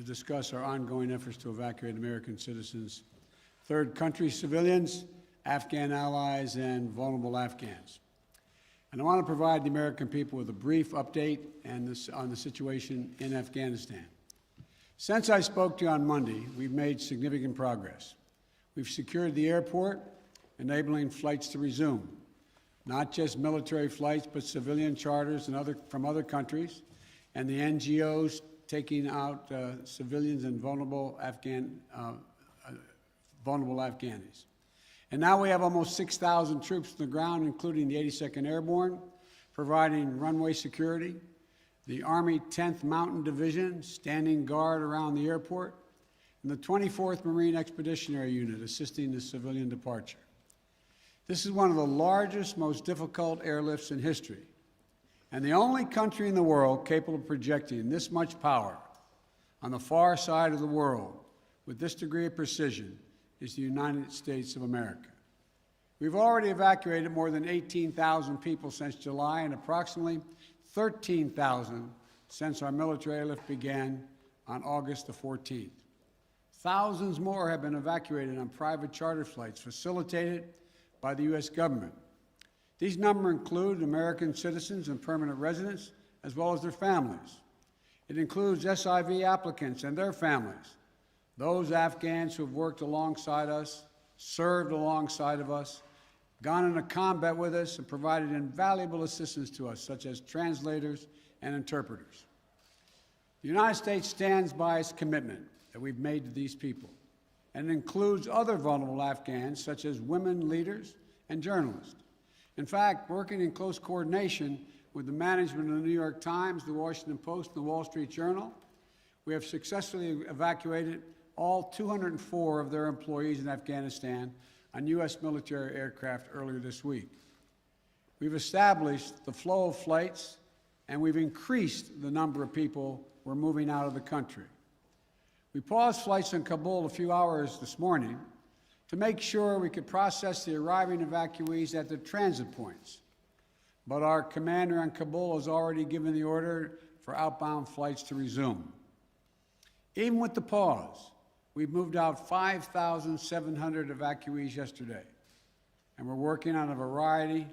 to discuss our ongoing efforts to evacuate American citizens, third country civilians, Afghan allies, and vulnerable Afghans. And I want to provide the American people with a brief update on the situation in Afghanistan. Since I spoke to you on Monday, we've made significant progress. We've secured the airport, enabling flights to resume, not just military flights, but civilian charters from other countries, and the NGOs taking out civilians and vulnerable Afghanis. And now we have almost 6,000 troops on the ground, including the 82nd Airborne, providing runway security, the Army 10th Mountain Division standing guard around the airport, and the 24th Marine Expeditionary Unit assisting the civilian departure. This is one of the largest, most difficult airlifts in history, and the only country in the world capable of projecting this much power on the far side of the world with this degree of precision is the United States of America. We've already evacuated more than 18,000 people since July and approximately 13,000 since our military airlift began on August the 14th. Thousands more have been evacuated on private charter flights facilitated by the U.S. government. These numbers include American citizens and permanent residents, as well as their families. It includes SIV applicants and their families, those Afghans who have worked alongside us, served alongside of us, gone into combat with us, and provided invaluable assistance to us, such as translators and interpreters. The United States stands by its commitment that we've made to these people, and it includes other vulnerable Afghans, such as women leaders and journalists. In fact, working in close coordination with the management of the New York Times, the Washington Post, and the Wall Street Journal, we have successfully evacuated all 204 of their employees in Afghanistan on U.S. military aircraft earlier this week. We've established the flow of flights, and we've increased the number of people we're moving out of the country. We paused flights in Kabul a few hours this morning to make sure we could process the arriving evacuees at the transit points. But our commander in Kabul has already given the order for outbound flights to resume. Even with the pause, we've moved out 5,700 evacuees yesterday, and we're working on a variety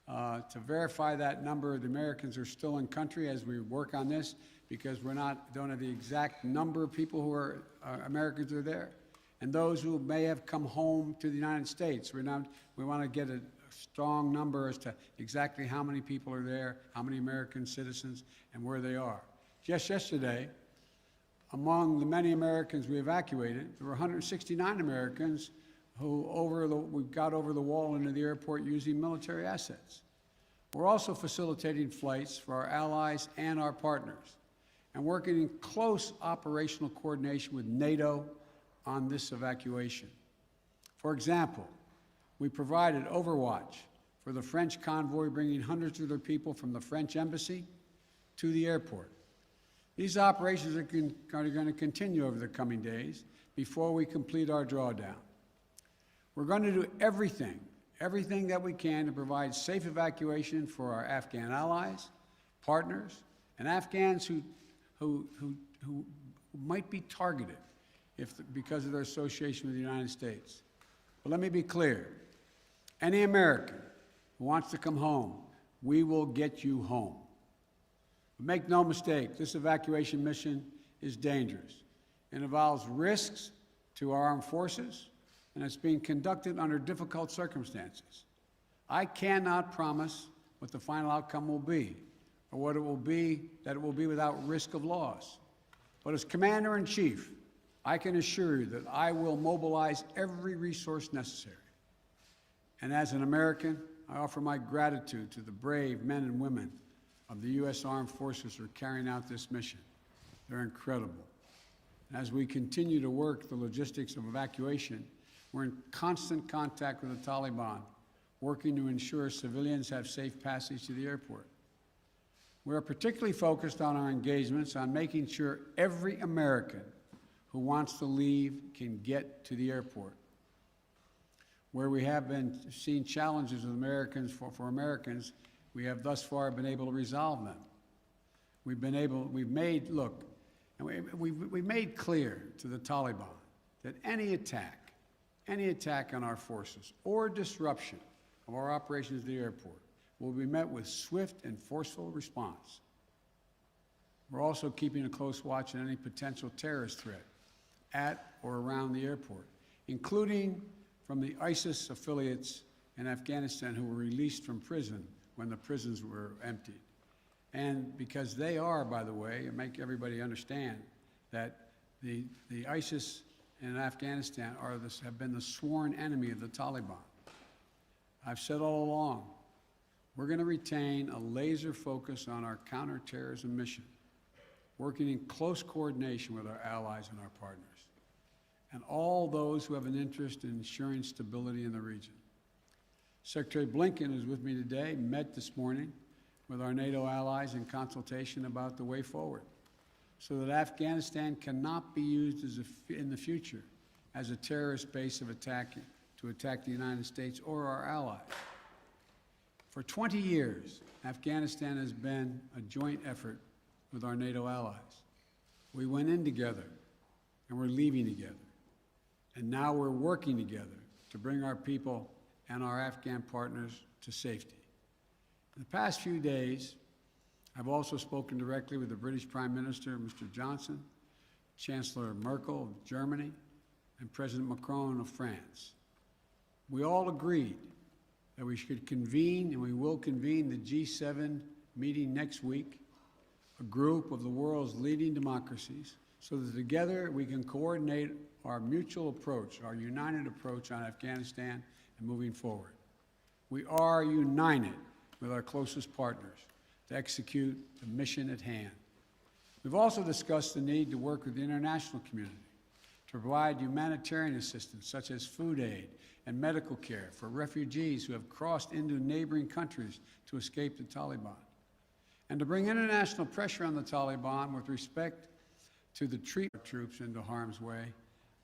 to verify that number of the Americans who are still in country as we work on this, because don't have the exact number of people who are Americans who are there, and those who may have come home to the United States. We want to get a strong number as to exactly how many people are there, how many American citizens, and where they are. Just yesterday, among the many Americans we evacuated, there were 169 Americans who we got over the wall into the airport using military assets. We're also facilitating flights for our allies and our partners, and working in close operational coordination with NATO on this evacuation. For example, we provided overwatch for the French convoy bringing hundreds of their people from the French embassy to the airport. These operations are going to continue over the coming days before we complete our drawdown. We're going to do everything that we can to provide safe evacuation for our Afghan allies, partners, and Afghans who might be targeted because of their association with the United States. But let me be clear. Any American who wants to come home, we will get you home. But make no mistake, this evacuation mission is dangerous. It involves risks to our armed forces, and it's being conducted under difficult circumstances. I cannot promise what the final outcome will be, or what it will be, that it will be without risk of loss. But as Commander-in-Chief, I can assure you that I will mobilize every resource necessary. And as an American, I offer my gratitude to the brave men and women of the U.S. Armed Forces who are carrying out this mission. They're incredible. And as we continue to work the logistics of evacuation, we're in constant contact with the Taliban, working to ensure civilians have safe passage to the airport. We are particularly focused on our engagements on making sure every American who wants to leave can get to the airport. Where we have been seeing challenges with Americans, for Americans, we have thus far been able to resolve them. Look, And we made clear to the Taliban that any attack on our forces or disruption of our operations at the airport will be met with swift and forceful response. We're also keeping a close watch on any potential terrorist threat at or around the airport, including from the ISIS affiliates in Afghanistan who were released from prison when the prisons were emptied. And because they are, by the way, and make everybody understand that the ISIS in Afghanistan have been the sworn enemy of the Taliban. I've said all along, we're going to retain a laser focus on our counterterrorism mission, working in close coordination with our allies and our partners, and all those who have an interest in ensuring stability in the region. Secretary Blinken, who's with me today, met this morning with our NATO allies in consultation about the way forward, so that Afghanistan cannot be used in the future as a terrorist base to attack the United States or our allies. For 20 years, Afghanistan has been a joint effort with our NATO allies. We went in together, and we're leaving together. And now we're working together to bring our people and our Afghan partners to safety. In the past few days, I've also spoken directly with the British Prime Minister, Mr. Johnson, Chancellor Merkel of Germany, and President Macron of France. We all agreed that we should convene, and we will convene, the G7 meeting next week, a group of the world's leading democracies, so that together we can coordinate our mutual approach, our united approach on Afghanistan and moving forward. We are united with our closest partners to execute the mission at hand. We've also discussed the need to work with the international community to provide humanitarian assistance, such as food aid and medical care for refugees who have crossed into neighboring countries to escape the Taliban, and to bring international pressure on the Taliban with respect to the treatment of troops into harm's way.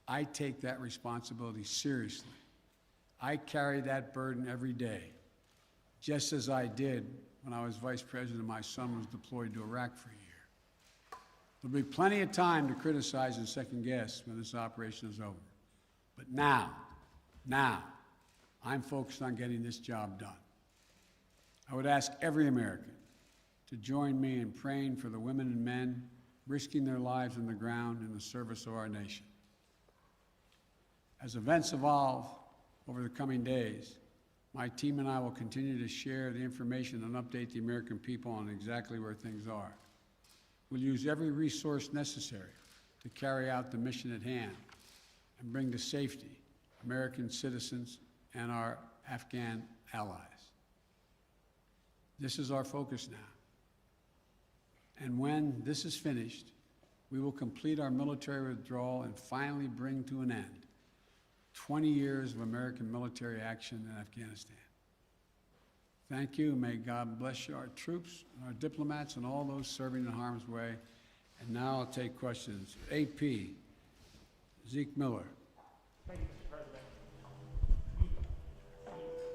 I take that responsibility seriously. I carry that burden every day, just as I did when I was vice president and my son was deployed to Iraq for a year. There'll be plenty of time to criticize and second guess when this operation is over. But now, I'm focused on getting this job done. I would ask every American to join me in praying for the women and men risking their lives on the ground in the service of our nation. As events evolve over the coming days, my team and I will continue to share the information and update the American people on exactly where things are. We'll use every resource necessary to carry out the mission at hand and bring to safety American citizens and our Afghan allies. This is our focus now. And when this is finished, we will complete our military withdrawal and finally bring to an end 20 years of American military action in Afghanistan. Thank you. May God bless you, our troops, our diplomats, and all those serving in harm's way. And now I'll take questions. AP, Zeke Miller. Thank you, Mr. President.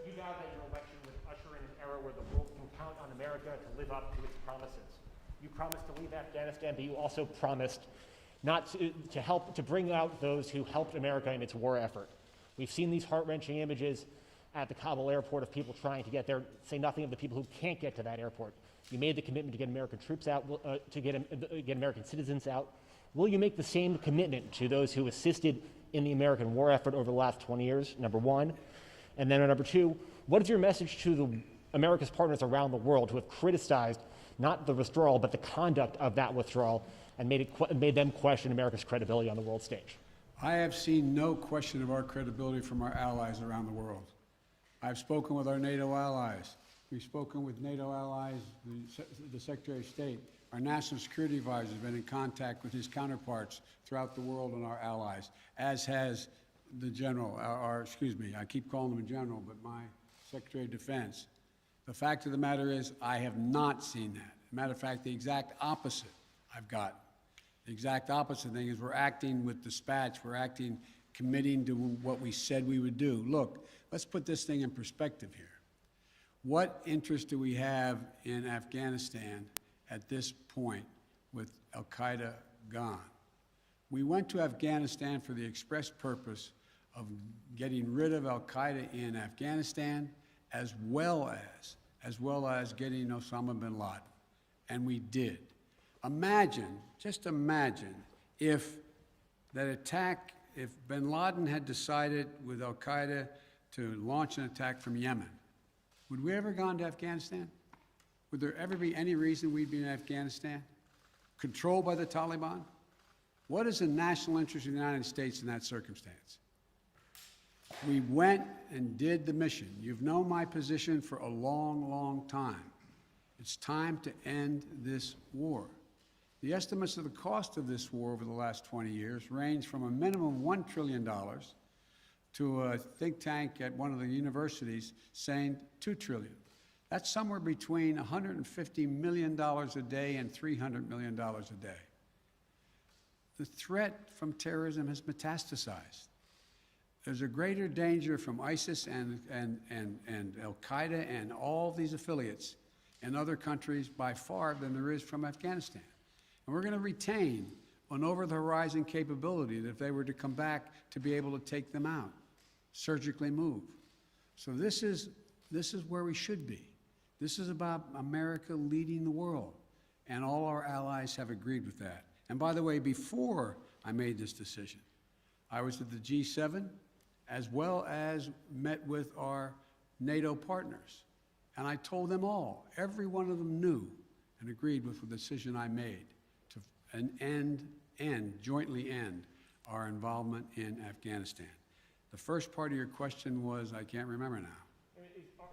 You vowed that your election would usher in an era where the world can count on America to live up to its promises. You promised to leave Afghanistan, but you also promised not to help to bring out those who helped America in its war effort. We've seen these heart-wrenching images at the Kabul airport of people trying to get there, say nothing of the people who can't get to that airport. You made the commitment to get American troops out, to get American citizens out. Will you make the same commitment to those who assisted in the American war effort over the last 20 years, number one? And then number two, what is your message to America's partners around the world who have criticized not the withdrawal, but the conduct of that withdrawal and made them question America's credibility on the world stage? I have seen no question of our credibility from our allies around the world. I've spoken with our NATO allies. We've spoken with NATO allies, the Secretary of State. Our National Security Advisor has been in contact with his counterparts throughout the world and our allies, as has the General, I keep calling him a General, but my Secretary of Defense. The fact of the matter is, I have not seen that. As a matter of fact, the exact opposite I've gotten. The exact opposite thing is we're acting with dispatch, we're acting committing to what we said we would do. Look, let's put this thing in perspective here. What interest do we have in Afghanistan at this point with al-Qaeda gone. We went to Afghanistan for the express purpose of getting rid of al-Qaeda in Afghanistan, as well as getting Osama bin Laden. And we did. Imagine, just imagine, if bin Laden had decided with al-Qaeda to launch an attack from Yemen, would we ever gone to Afghanistan? Would there ever be any reason we'd be in Afghanistan? Controlled by the Taliban? What is the national interest of the United States in that circumstance? We went and did the mission. You've known my position for a long, long time. It's time to end this war. The estimates of the cost of this war over the last 20 years range from a minimum of $1 trillion to a think tank at one of the universities saying $2 trillion. That's somewhere between $150 million a day and $300 million a day. The threat from terrorism has metastasized. There's a greater danger from ISIS and al-Qaeda and all these affiliates in other countries by far than there is from Afghanistan. And we're going to retain an over-the-horizon capability that if they were to come back to be able to take them out, surgically move. So this is where we should be. This is about America leading the world, and all our allies have agreed with that. And by the way, before I made this decision, I was at the G7, as well as met with our NATO partners. And I told them all, every one of them knew and agreed with the decision I made to jointly end our involvement in Afghanistan. The first part of your question was, I can't remember now.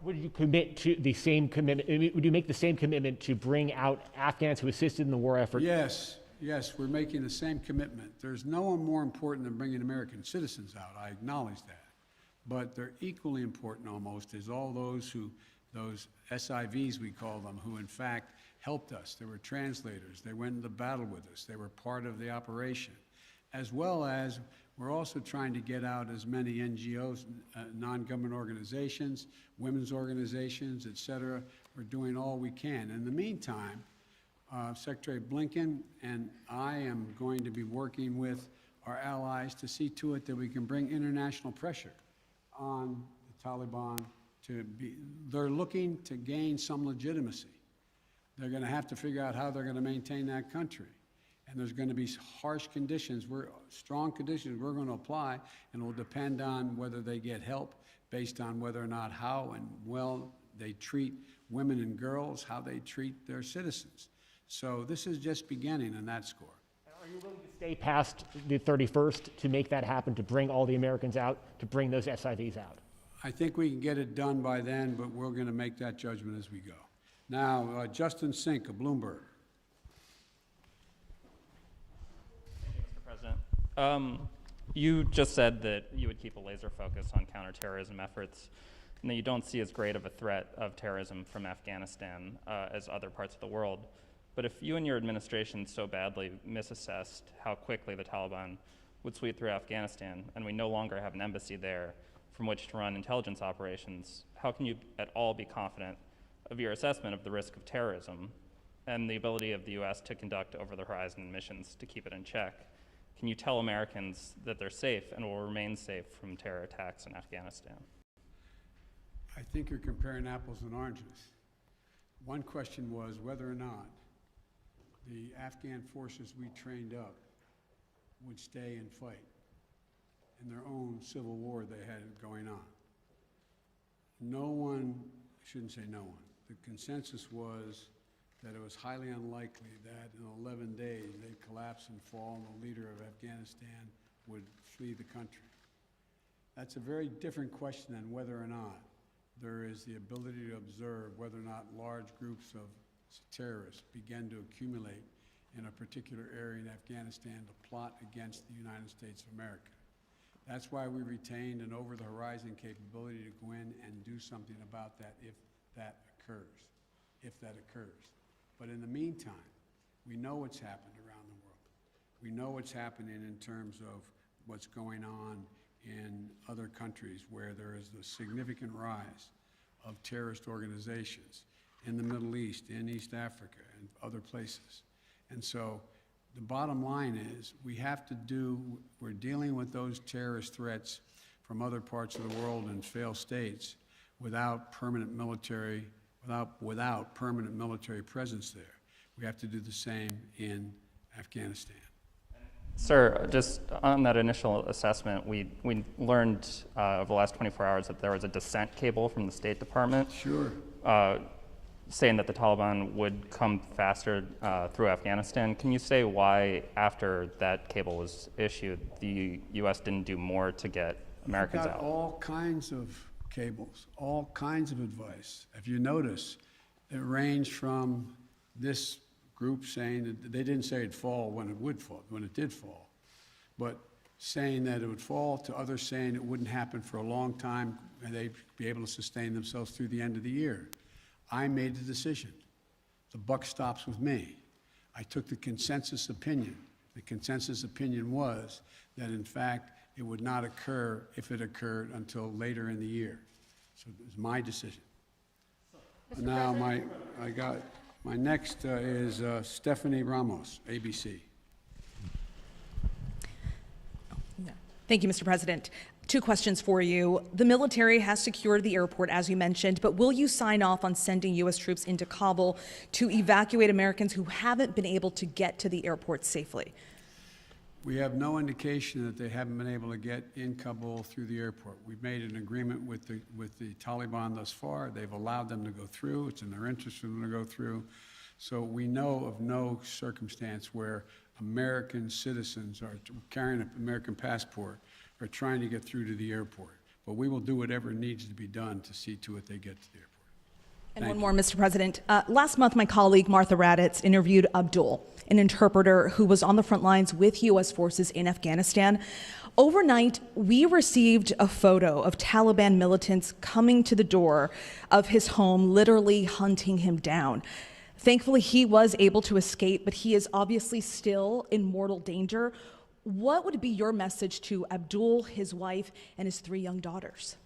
Would you commit to the same commitment? Would you make the same commitment to bring out Afghans who assisted in the war effort? Yes, we're making the same commitment. There's no one more important than bringing American citizens out. I acknowledge that. But they're equally important almost is all those SIVs we call them, who in fact helped us. They were translators. They went into battle with us. They were part of the operation. As well as we're also trying to get out as many NGOs, non-government organizations, women's organizations, et cetera. We're doing all we can. In the meantime, Secretary Blinken and I am going to be working with our allies to see to it that we can bring international pressure on the Taliban they're looking to gain some legitimacy. They're going to have to figure out how they're going to maintain that country. And there's going to be harsh conditions, strong conditions we're going to apply, and it will depend on whether they get help based on whether or not how and well they treat women and girls, how they treat their citizens. So this is just beginning on that score. Are you willing to stay past the 31st to make that happen, to bring all the Americans out, to bring those SIVs out? I think we can get it done by then, but we're going to make that judgment as we go. Now, Justin Sink of Bloomberg. President. You just said that you would keep a laser focus on counterterrorism efforts, and that you don't see as great of a threat of terrorism from Afghanistan as other parts of the world. But if you and your administration so badly misassessed how quickly the Taliban would sweep through Afghanistan, and we no longer have an embassy there from which to run intelligence operations, how can you at all be confident of your assessment of the risk of terrorism and the ability of the U.S. to conduct over-the-horizon missions to keep it in check? Can you tell Americans that they're safe and will remain safe from terror attacks in Afghanistan? I think you're comparing apples and oranges. One question was whether or not the Afghan forces we trained up would stay and fight in their own civil war they had going on. No one, I shouldn't say no one, the consensus was that it was highly unlikely that in 11 days they'd collapse and fall and the leader of Afghanistan would flee the country. That's a very different question than whether or not there is the ability to observe whether or not large groups of terrorists begin to accumulate in a particular area in Afghanistan to plot against the United States of America. That's why we retained an over-the-horizon capability to go in and do something about that if that occurs. But in the meantime, we know what's happened around the world. We know what's happening in terms of what's going on in other countries where there is a significant rise of terrorist organizations in the Middle East, in East Africa, and other places. And so the bottom line is we're dealing with those terrorist threats from other parts of the world and failed states without permanent military presence there. We have to do the same in Afghanistan. Sir, just on that initial assessment, we learned over the last 24 hours that there was a dissent cable from the State Department. Sure. Saying that the Taliban would come faster through Afghanistan. Can you say why, after that cable was issued, the U.S. didn't do more to get Americans Got out? all kinds of cables, all kinds of advice. If you notice, it ranged from this group saying that they didn't say it'd fall when it did fall, but saying that it would fall, to others saying it wouldn't happen for a long time and they'd be able to sustain themselves through the end of the year. I made the decision. The buck stops with me. I took the consensus opinion. The consensus opinion was that, in fact, it would not occur, if it occurred, until later in the year. So it was my decision. Now, my next is Stephanie Ramos, ABC. Thank you, Mr. President. 2 questions for you. The military has secured the airport, as you mentioned, but will you sign off on sending U.S. troops into Kabul to evacuate Americans who haven't been able to get to the airport safely? We have no indication that they haven't been able to get in Kabul through the airport. We've made an agreement with the Taliban thus far. They've allowed them to go through. It's in their interest for them to go through. So we know of no circumstance where American citizens are carrying an American passport are trying to get through to the airport. But we will do whatever needs to be done to see to it they get to the airport. And Thank one more, Mr. President. Last month, my colleague Martha Raddatz interviewed Abdul, an interpreter who was on the front lines with U.S. forces in Afghanistan. Overnight, we received a photo of Taliban militants coming to the door of his home, literally hunting him down. Thankfully, he was able to escape, but he is obviously still in mortal danger. What would be your message to Abdul, his wife, and his 3 young daughters?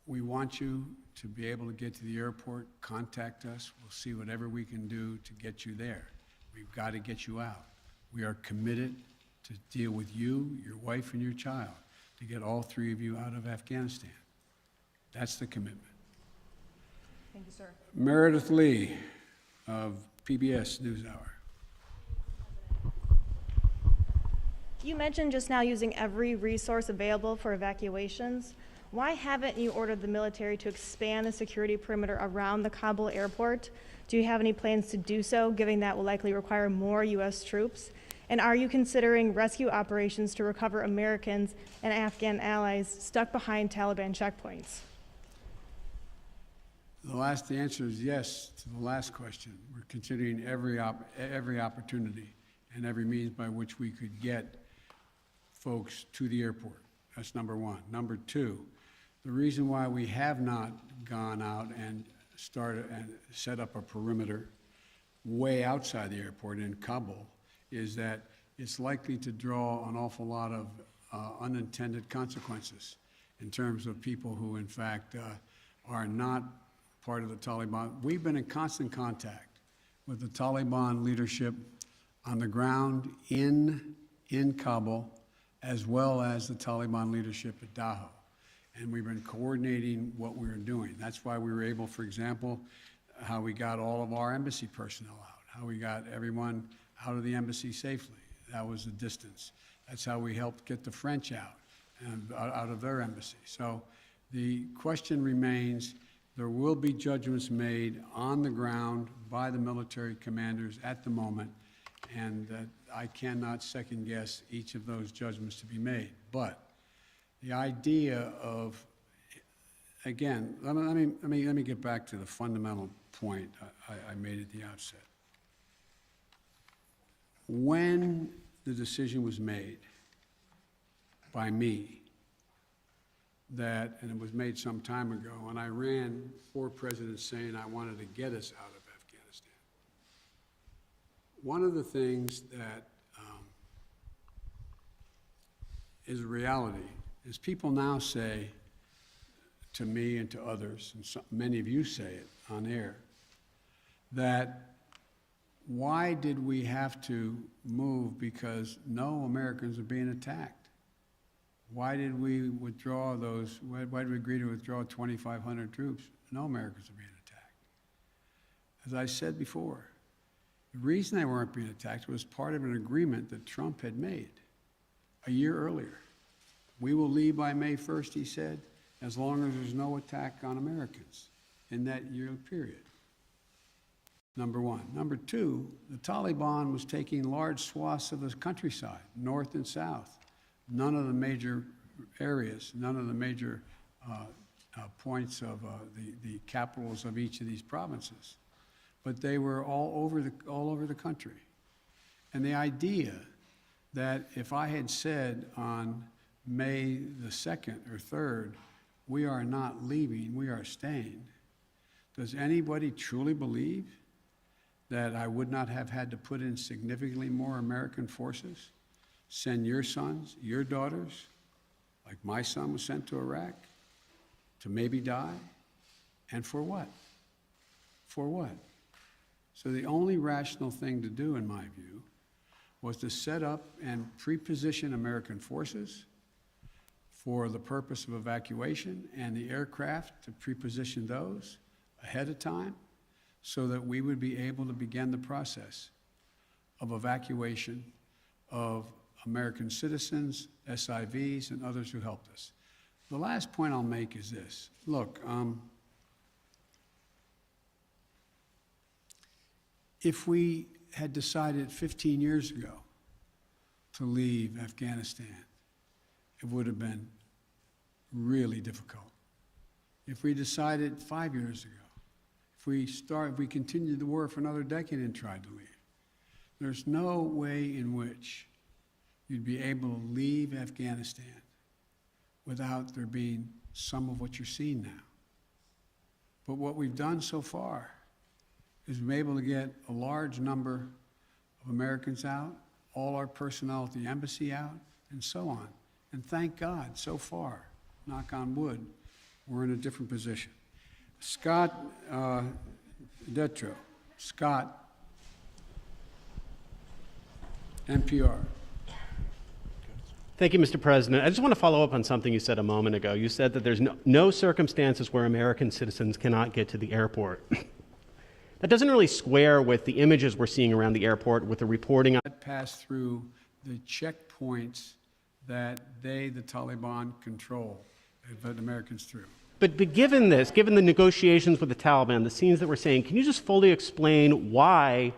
We want you to be able to get to the airport. Contact us. We'll see whatever we can do to get you there. We've got to get you out. We are committed to deal with you, your wife, and your child to get all 3 of you out of Afghanistan. That's the commitment. Thank you, sir. Meredith Lee of PBS NewsHour. You mentioned just now using every resource available for evacuations. Why haven't you ordered the military to expand the security perimeter around the Kabul airport? Do you have any plans to do so, given that will likely require more U.S. troops? And are you considering rescue operations to recover Americans and Afghan allies stuck behind Taliban checkpoints? The answer is yes to the last question. We're considering every opportunity and every means by which we could get folks to the airport. That's number 1. Number 2, the reason why we have not gone out and started and set up a perimeter way outside the airport in Kabul is that it's likely to draw an awful lot of unintended consequences in terms of people who, in fact, are not part of the Taliban. We've been in constant contact with the Taliban leadership on the ground in Kabul, as well as the Taliban leadership at Dahou. And we've been coordinating what we were doing. That's why we were able, for example, how we got all of our embassy personnel out, how we got everyone out of the embassy safely. That was the distance. That's how we helped get the French out and out of their embassy. So the question remains, there will be judgments made on the ground by the military commanders at the moment, and I cannot second guess each of those judgments to be made. But the idea of, again, let me get back to the fundamental point I made at the outset. When the decision was made by me that, and it was made some time ago, and I ran 4 presidents saying I wanted to get us out of Afghanistan. One of the things that is a reality is people now say to me and to others, and many of you say it on air, that why did we have to move? Because no Americans are being attacked. Why did we withdraw those, why did we agree to withdraw 2,500 troops? No Americans are being attacked. As I said before, the reason they weren't being attacked was part of an agreement that Trump had made a year earlier. We will leave by May 1st, he said, as long as there's no attack on Americans in that year period. Number one. Number two, the Taliban was taking large swaths of the countryside, north and south. None of the major areas, none of the major points of the capitals of each of these provinces. But they were all over the country. And the idea that if I had said on May the 2nd or 3rd, we are not leaving, we are staying, does anybody truly believe that I would not have had to put in significantly more American forces, send your sons, your daughters, like my son was sent to Iraq, to maybe die? And for what? For what? So the only rational thing to do, in my view, was to set up and pre-position American forces for the purpose of evacuation, and the aircraft to pre-position those ahead of time so that we would be able to begin the process of evacuation of American citizens, SIVs, and others who helped us. The last point I'll make is this. Look, if we had decided 15 years ago to leave Afghanistan, it would have been really difficult. If we decided 5 years ago, if we continued the war for another decade and tried to leave, there's no way in which you'd be able to leave Afghanistan without there being some of what you're seeing now. But what we've done so far is we've been able to get a large number of Americans out, all our personnel at the embassy out, and so on. And thank God, so far, knock on wood, we're in a different position. Scott Detrow. Scott, NPR. Thank you, Mr. President. I just want to follow up on something you said a moment ago. You said that there's no circumstances where American citizens cannot get to the airport. That doesn't really square with the images we're seeing around the airport with the reporting on. Pass through the checkpoints that the Taliban control, and put Americans through. But given this, given the negotiations with the Taliban, the scenes that we're seeing, can you just fully explain why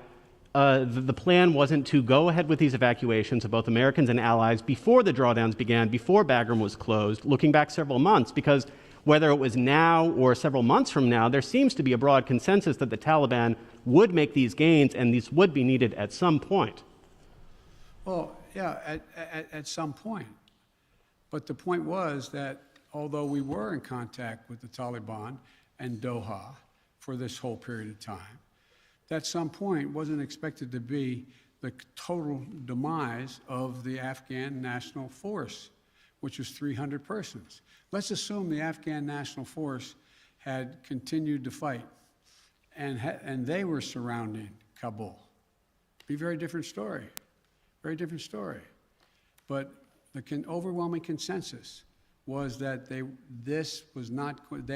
the plan wasn't to go ahead with these evacuations of both Americans and allies before the drawdowns began, before Bagram was closed, looking back several months? Because whether it was now or several months from now, there seems to be a broad consensus that the Taliban would make these gains and these would be needed at some point. Well, yeah, at some point. But the point was that although we were in contact with the Taliban and Doha for this whole period of time, that some point wasn't expected to be the total demise of the Afghan National Force, which was 300 persons. Let's assume the Afghan National Force had continued to fight and they were surrounding Kabul. Be a very different story, very different story. But the overwhelming consensus was that they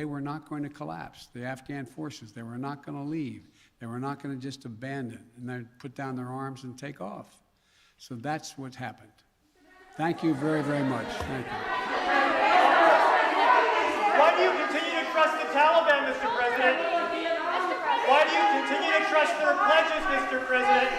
were not going to collapse. The Afghan forces, they were not going to leave. They were not going to just abandon and then put down their arms and take off. So that's what happened. Thank you very, very much. Thank you. Why do you continue to trust the Taliban, Mr. President? Why do you continue to trust their pledges, Mr. President?